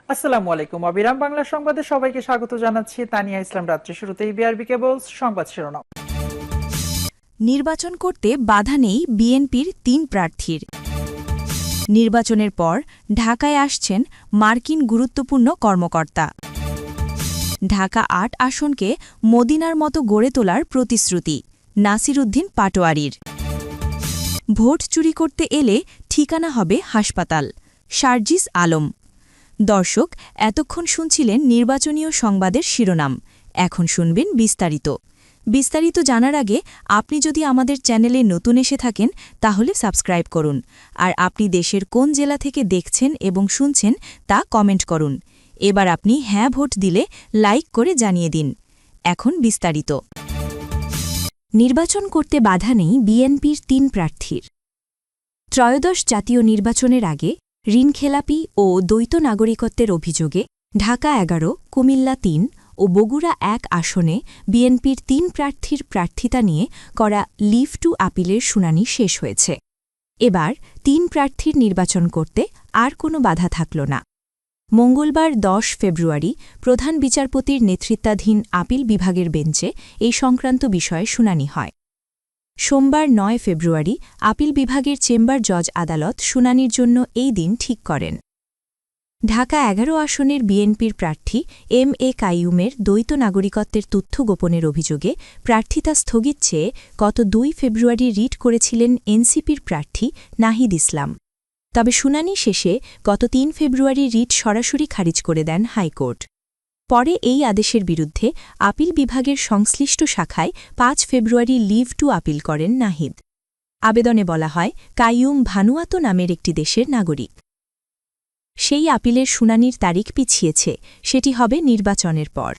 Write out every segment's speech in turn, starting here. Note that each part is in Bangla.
আসসালামু আলাইকুম। অবিরাম বাংলা সংবাদে সবাইকে স্বাগত জানাচ্ছি। তানিয়া ইসলাম। রাত্রি শুরুতেই বিআরবি কেবলস সংবাদ শিরোনাম। নির্বাচন করতে বাধা নেই বিএনপির ৩ প্রার্থীর। নির্বাচনের পর ঢাকায় আসছেন মার্কিন গুরুত্বপূর্ণ কর্মকর্তা। ঢাকা ৮ আসনকে মদিনার মতো গড়ে তোলার প্রতিশ্রুতি নাসির উদ্দিন পাটোয়ারির। ভোট চুরি করতে এলে ঠিকানা হবে হাসপাতাল, শারজিস আলম। দর্শক, এতক্ষণ শুনছিলেন নির্বাচনীয় সংবাদের শিরোনাম। এখন শুনবেন বিস্তারিত। বিস্তারিত জানার আগে আপনি যদি আমাদের চ্যানেলে নতুন এসে থাকেন তাহলে সাবস্ক্রাইব করুন। আর আপনি দেশের কোন জেলা থেকে দেখছেন এবং শুনছেন তা কমেন্ট করুন। এবার আপনি হ্যাঁ ভোট দিলে লাইক করে জানিয়ে দিন। এখন বিস্তারিত। নির্বাচন করতে বাধা নেই বিএনপির ৩ প্রার্থীর। ত্রয়োদশ জাতীয় নির্বাচনের আগে ঋণখেলাপি ও দ্বৈত নাগরিকত্বের অভিযোগে ঢাকা ১১, কুমিল্লা ৩ ও বগুড়া ১ আসনে বিএনপির ৩ প্রার্থীর প্রার্থিতা নিয়ে করা লিভ টু আপিলের শুনানি শেষ হয়েছে। এবার ৩ প্রার্থীর নির্বাচন করতে আর কোনো বাধা থাকল না। মঙ্গলবার ১০ ফেব্রুয়ারি প্রধান বিচারপতির নেতৃত্বাধীন আপিল বিভাগের বেঞ্চে এই সংক্রান্ত বিষয়ে শুনানি হয়। সোমবার ৯ ফেব্রুয়ারি আপিল বিভাগের চেম্বার জজ আদালত শুনানির জন্য এই দিন ঠিক করেন। ঢাকা ১১ আসনের বিএনপির প্রার্থী এম এ কাইয়ুমের দ্বৈত নাগরিকত্বের তথ্য গোপনের অভিযোগে প্রার্থিতা স্থগিত চেয়ে গত ২ ফেব্রুয়ারি রিট করেছিলেন এনসিপির প্রার্থী নাহিদ ইসলাম। তবে শুনানি শেষে গত ৩ ফেব্রুয়ারি রিট সরাসরি খারিজ করে দেন হাইকোর্ট। পরে এই আদেশের বিরুদ্ধে আপিল বিভাগের সংশ্লিষ্ট শাখায় ৫ ফেব্রুয়ারি লিভ টু আপিল করেন নাহিদ। আবেদনে বলা হয়, কাইয়ুম ভানুয়াতো নামের একটি দেশের নাগরিক। সেই আপিলের শুনানির তারিখ পিছিয়েছে, সেটি হবে নির্বাচনের পর।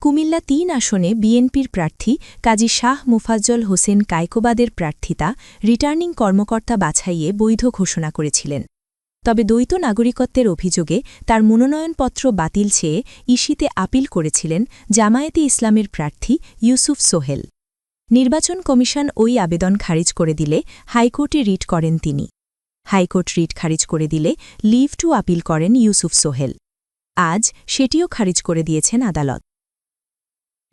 কুমিল্লা ৩ আসনে বিএনপির প্রার্থী কাজী শাহ মুফাজ্জল হোসেন কায়কোবাদের প্রার্থিতা রিটার্নিং কর্মকর্তা বাছাইয়ে বৈধ ঘোষণা করেছিলেন। তবে দ্বৈত নাগরিকত্বের অভিযোগে তার মনোনয়নপত্র বাতিল চেয়ে ইসিতে আপিল করেছিলেন জামায়াতে ইসলামের প্রার্থী ইউসুফ সোহেল। নির্বাচন কমিশন ওই আবেদন খারিজ করে দিলে হাইকোর্টে রিট করেন তিনি। হাইকোর্ট রিট খারিজ করে দিলে লিভ টু আপিল করেন ইউসুফ সোহেল। আজ সেটিও খারিজ করে দিয়েছেন আদালত।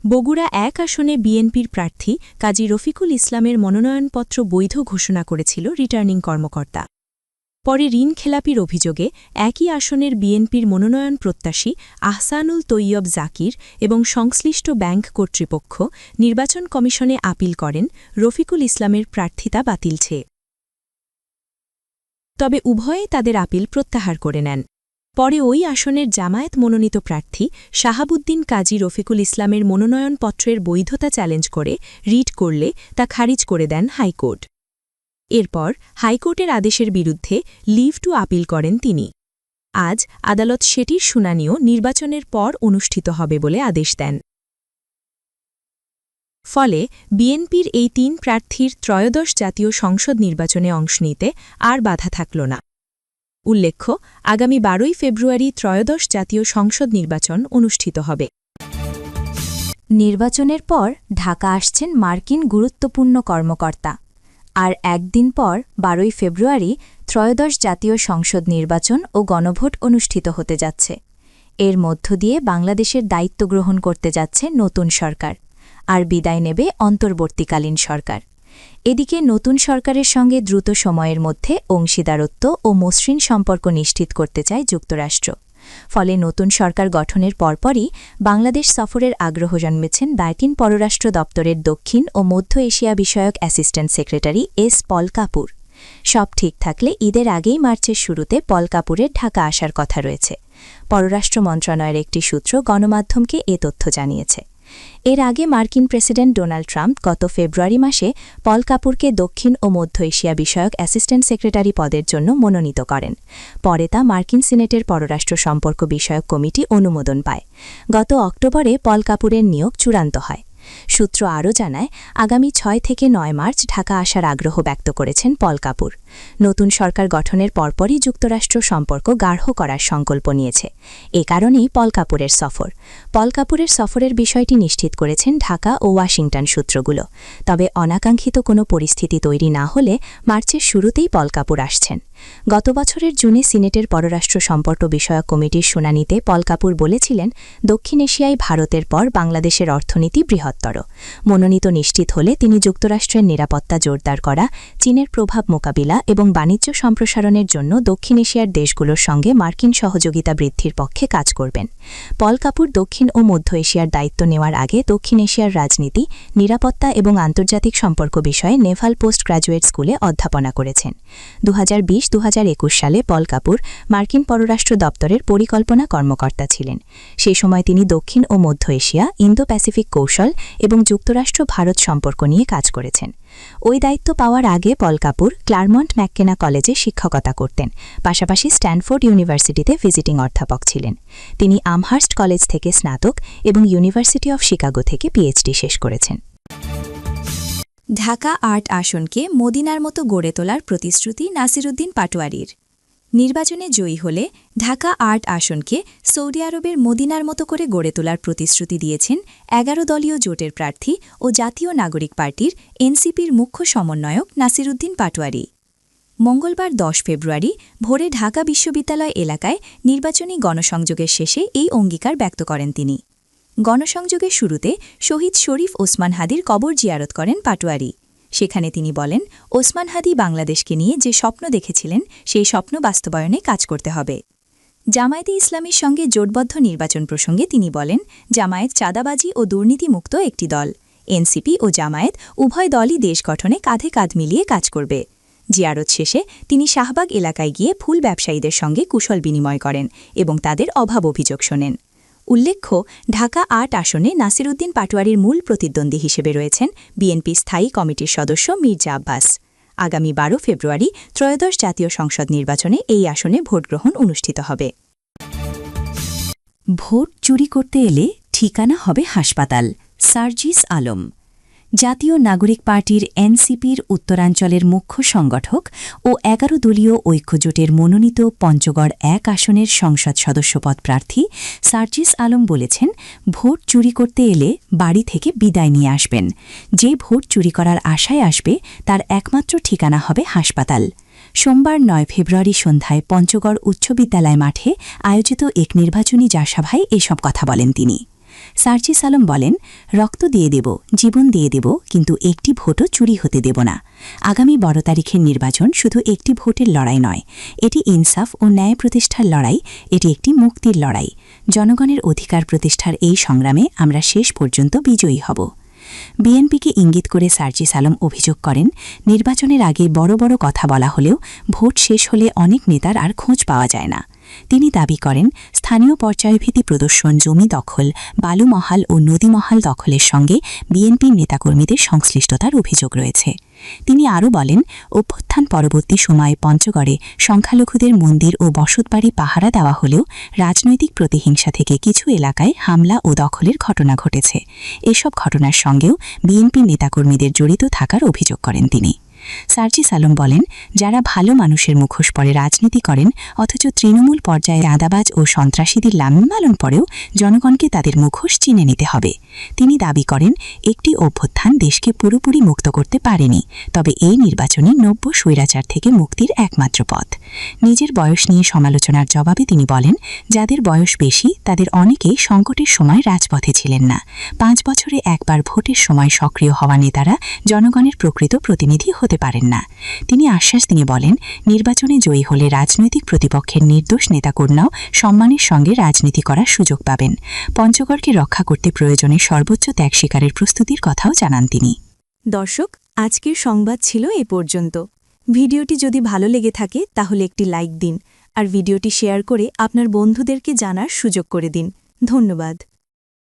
বগুড়া ১ আসনে বিএনপির প্রার্থী কাজী রফিকুল ইসলামের মনোনয়নপত্র বৈধ ঘোষণা করেছিল রিটার্নিং কর্মকর্তা। পরে ঋণখেলাপির অভিযোগে একই আসনের বিএনপির মনোনয়ন প্রত্যাশী আহসানুল তৈয়ব জাকির এবং সংশ্লিষ্ট ব্যাংক কর্তৃপক্ষ নির্বাচন কমিশনে আপিল করেন রফিকুল ইসলামের প্রার্থিতা বাতিল চেয়ে। তবে উভয়েই তাদের আপিল প্রত্যাহার করে নেন। পরে ওই আসনের জামায়াত মনোনীত প্রার্থী শাহাবুদ্দিন কাজী রফিকুল ইসলামের মনোনয়নপত্রের বৈধতা চ্যালেঞ্জ করে রিট করলে তা খারিজ করে দেন হাইকোর্ট। এরপর হাইকোর্টের আদেশের বিরুদ্ধে লিভ টু আপিল করেন তিনি। আজ আদালত সেটির শুনানিও নির্বাচনের পর অনুষ্ঠিত হবে বলে আদেশ দেন। ফলে বিএনপির এই ৩ প্রার্থীর ত্রয়োদশ জাতীয় সংসদ নির্বাচনে অংশ নিতে আর বাধা থাকল না। উল্লেখ্য, আগামী ১২ ফেব্রুয়ারি ত্রয়োদশ জাতীয় সংসদ নির্বাচন অনুষ্ঠিত হবে। নির্বাচনের পর ঢাকা আসছেন মার্কিন গুরুত্বপূর্ণ কর্মকর্তা। আর একদিন পর ১২ ফেব্রুয়ারি ত্রয়োদশ জাতীয় সংসদ নির্বাচন ও গণভোট অনুষ্ঠিত হতে যাচ্ছে। এর মধ্য দিয়ে বাংলাদেশের দায়িত্ব গ্রহণ করতে যাচ্ছে নতুন সরকার, আর বিদায় নেবে অন্তর্বর্তীকালীন সরকার। এদিকে নতুন সরকারের সঙ্গে দ্রুত সময়ের মধ্যে অংশীদারত্ব ও মসৃণ সম্পর্ক নিশ্চিত করতে চায় যুক্তরাষ্ট্র। ফলে নতুন সরকার গঠনের পরপরই বাংলাদেশ সফরের আগ্রহ জন্মেছেন মার্কিন পররাষ্ট্র দপ্তরের দক্ষিণ ও মধ্য এশিয়া বিষয়ক অ্যাসিস্ট্যান্ট সেক্রেটারি এস পল কাপুর। সব ঠিক থাকলে ঈদের আগেই মার্চের শুরুতে পল কাপুরের ঢাকা আসার কথা রয়েছে। পররাষ্ট্র মন্ত্রণালয়ের একটি সূত্র গণমাধ্যমকে এ তথ্য জানিয়েছে। এর আগে মার্কিন প্রেসিডেন্ট ডোনাল্ড ট্রাম্প গত ফেব্রুয়ারি মাসে পল কাপুরকে দক্ষিণ ও মধ্য এশিয়া বিষয়ক অ্যাসিস্ট্যান্ট সেক্রেটারি পদের জন্য মনোনীত করেন। পরে তা মার্কিন সিনেটের পররাষ্ট্র সম্পর্ক বিষয়ক কমিটি অনুমোদন পায়। গত অক্টোবরে পল কাপুরের নিয়োগ চূড়ান্ত হয়। সূত্র আরও জানায়, আগামী ৬ থেকে ৯ মার্চ ঢাকা আসার আগ্রহ ব্যক্ত করেছেন পল কাপুর। নতুন সরকার গঠনের পরপরই যুক্তরাষ্ট্র সম্পর্ক গাঢ় করার সংকল্প নিয়েছে। এ কারণেই পল কাপুরের সফর। পল কাপুরের সফরের বিষয়টি নিশ্চিত করেছেন ঢাকা ও ওয়াশিংটন সূত্রগুলো। তবে অনাকাঙ্ক্ষিত কোনো পরিস্থিতি তৈরি না হলে মার্চের শুরুতেই পল কাপুর আসছেন। গত বছরের জুনে সিনেটের পররাষ্ট্র সম্পর্ক বিষয়ক কমিটির শুনানিতে পল কাপুর বলেছিলেন, দক্ষিণ এশিয়ায় ভারতের পর বাংলাদেশের অর্থনীতি বৃহত্তর। মনোনীত নিশ্চিত হলে তিনি যুক্তরাষ্ট্রের নিরাপত্তা জোরদার করা, চীনের প্রভাব মোকাবিলা এবং বাণিজ্য সম্প্রসারণের জন্য দক্ষিণ এশিয়ার দেশগুলোর সঙ্গে মার্কিন সহযোগিতা বৃদ্ধির পক্ষে কাজ করবেন। পল কাপুর দক্ষিণ ও মধ্য এশিয়ার দায়িত্ব নেওয়ার আগে দক্ষিণ এশিয়ার রাজনীতি, নিরাপত্তা এবং আন্তর্জাতিক সম্পর্ক বিষয়ে নেভাল পোস্ট গ্র্যাজুয়েট স্কুলে অধ্যাপনা করেছেন। 2020-2021 সালে পল কাপুর মার্কিন পররাষ্ট্র দপ্তরের পরিকল্পনা কর্মকর্তা ছিলেন। সেই সময় তিনি দক্ষিণ ও মধ্য এশিয়া, ইন্দো প্যাসিফিক কৌশল এবং যুক্তরাষ্ট্র-ভারত সম্পর্ক নিয়ে কাজ করেছেন। ওই দায়িত্ব পাওয়ার আগে পল কাপুর ক্লারমন্ট ম্যাককেনা কলেজে শিক্ষকতা করতেন, পাশাপাশি স্ট্যানফোর্ড ইউনিভার্সিটিতে ভিজিটিং অধ্যাপক ছিলেন। তিনি আমহার্স্ট কলেজ থেকে স্নাতক এবং ইউনিভার্সিটি অফ শিকাগো থেকে পিএইচডি শেষ করেছেন। ঢাকা ৮ আসনকে মদিনার মতো গড়ে তোলার প্রতিশ্রুতি নাসিরুদ্দিন পাটোয়ারির। নির্বাচনে জয়ী হলে ঢাকা ৮ আসনকে সৌদি আরবের মদিনার মতো করে গড়ে তোলার প্রতিশ্রুতি দিয়েছেন ১১ দলীয় জোটের প্রার্থী ও জাতীয় নাগরিক পার্টির এনসিপির মুখ্য সমন্বয়ক নাসিরুদ্দিন পাটোয়ারি। মঙ্গলবার ১০ ফেব্রুয়ারি ভোরে ঢাকা বিশ্ববিদ্যালয় এলাকায় নির্বাচনী গণসংযোগের শেষে এই অঙ্গীকার ব্যক্ত করেন তিনি। গণসংযোগের শুরুতে শহীদ শরীফ ওসমান হাদির কবর জিয়ারত করেন পাটোয়ারি। সেখানে তিনি বলেন, ওসমান হাদি বাংলাদেশকে নিয়ে যে স্বপ্ন দেখেছিলেন সেই স্বপ্ন বাস্তবায়নে কাজ করতে হবে। জামায়াতে ইসলামীর সঙ্গে জোটবদ্ধ নির্বাচন প্রসঙ্গে তিনি বলেন, জামায়াত চাঁদাবাজি ও দুর্নীতিমুক্ত একটি দল। এনসিপি ও জামায়াত উভয় দলই দেশ গঠনে কাঁধে কাঁধ মিলিয়ে কাজ করবে। জিয়ারত শেষে তিনি শাহবাগ এলাকায় গিয়ে ফুল ব্যবসায়ীদের সঙ্গে কুশল বিনিময় করেন এবং তাদের অভাব অভিযোগ শোনেন। উল্লেখ্য, ঢাকা ৮ আসনে নাসিরুদ্দিন পাটোয়ারির মূল প্রতিদ্বন্দ্বী হিসেবে রয়েছেন বিএনপি স্থায়ী কমিটির সদস্য মির্জা আব্বাস। আগামী ১২ ফেব্রুয়ারি ত্রয়োদশ জাতীয় সংসদ নির্বাচনে এই আসনে ভোটগ্রহণ অনুষ্ঠিত হবে। ভোট চুরি করতে এলে ঠিকানা হবে হাসপাতাল, সার্জিস আলম। জাতীয় নাগরিক পার্টির এনসিপির উত্তরাঞ্চলের মুখ্য সংগঠক ও ১১ দলীয় ঐক্যজোটের মনোনীত পঞ্চগড় ১ আসনের সংসদ সদস্যপদ প্রার্থী সার্জিস আলম বলেছেন, ভোট চুরি করতে এলে বাড়ি থেকে বিদায় নিয়ে আসবেন। যে ভোট চুরি করার আশায় আসবে তার একমাত্র ঠিকানা হবে হাসপাতাল। সোমবার ৯ ফেব্রুয়ারি সন্ধ্যায় পঞ্চগড় উচ্চ বিদ্যালয় মাঠে আয়োজিত এক নির্বাচনী জাসভায় এসব কথা বলেন তিনি। সার্জিস আলম বলেন, রক্ত দিয়ে দেব, জীবন দিয়ে দেব, কিন্তু একটি ভোটও চুরি হতে দেব না। আগামী ১২ তারিখের নির্বাচন শুধু একটি ভোটের লড়াই নয়, এটি ইনসাফ ও ন্যায় প্রতিষ্ঠার লড়াই, এটি একটি মুক্তির লড়াই। জনগণের অধিকার প্রতিষ্ঠার এই সংগ্রামে আমরা শেষ পর্যন্ত বিজয়ী হব। বিএনপিকে ইঙ্গিত করে সার্জিস আলম অভিযোগ করেন, নির্বাচনের আগে বড় বড় কথা বলা হলেও ভোট শেষ হলে অনেক নেতার আর খোঁজ পাওয়া যায় না। তিনি দাবি করেন, স্থানীয় পর্যায়ভিত্তিক প্রদর্শন, জমি দখল, বালুমহাল ও নদীমহাল দখলের সঙ্গে বিএনপির নেতাকর্মীদের সংশ্লিষ্টতার অভিযোগ রয়েছে। তিনি আরও বলেন, অভ্যুত্থান পরবর্তী সময়ে পঞ্চগড়ে সংখ্যালঘুদের মন্দির ও বসতবাড়ি পাহারা দেওয়া হলেও রাজনৈতিক প্রতিহিংসা থেকে কিছু এলাকায় হামলা ও দখলের ঘটনা ঘটেছে। এসব ঘটনার সঙ্গেও বিএনপির নেতাকর্মীদের জড়িত থাকার অভিযোগ করেন তিনি। সার্জিস আলম বলেন, যারা ভালো মানুষের মুখোশ পরে রাজনীতি করেন অথচ তৃণমূল পর্যায়ে চাঁদাবাজ ও সন্ত্রাসীদের লালন পরেও জনগণকে তাদের মুখোশ চিনে নিতে হবে। তিনি দাবি করেন, একটি অভ্যুত্থান দেশকে পুরোপুরি মুক্ত করতে পারেনি, তবে এই নির্বাচনে নব্য স্বৈরাচার থেকে মুক্তির একমাত্র পথ। নিজের বয়স নিয়ে সমালোচনার জবাবে তিনি বলেন, যাদের বয়স বেশি তাদের অনেকেই সংকটের সময় রাজপথে ছিলেন না। ৫ বছরে একবার ভোটের সময় সক্রিয় হওয়া নেতারা জনগণের প্রকৃত প্রতিনিধি হতে পারেন না। তিনি আশ্বাস দিয়ে বলেন, নির্বাচনে জয়ী হলে রাজনৈতিক প্রতিপক্ষের নির্দোষ নেতাকর্মীরাও সম্মানের সঙ্গে রাজনীতি করার সুযোগ পাবেন। পঞ্চগড়কে রক্ষা করতে প্রয়োজনে সর্বোচ্চ ত্যাগ স্বীকারের প্রস্তুতির কথাও জানান তিনি। দর্শক, আজকের সংবাদ ছিল এ পর্যন্ত। ভিডিওটি যদি ভালো লেগে থাকে তাহলে একটি লাইক দিন আর ভিডিওটি শেয়ার করে আপনার বন্ধুদেরকে জানার সুযোগ করে দিন। ধন্যবাদ।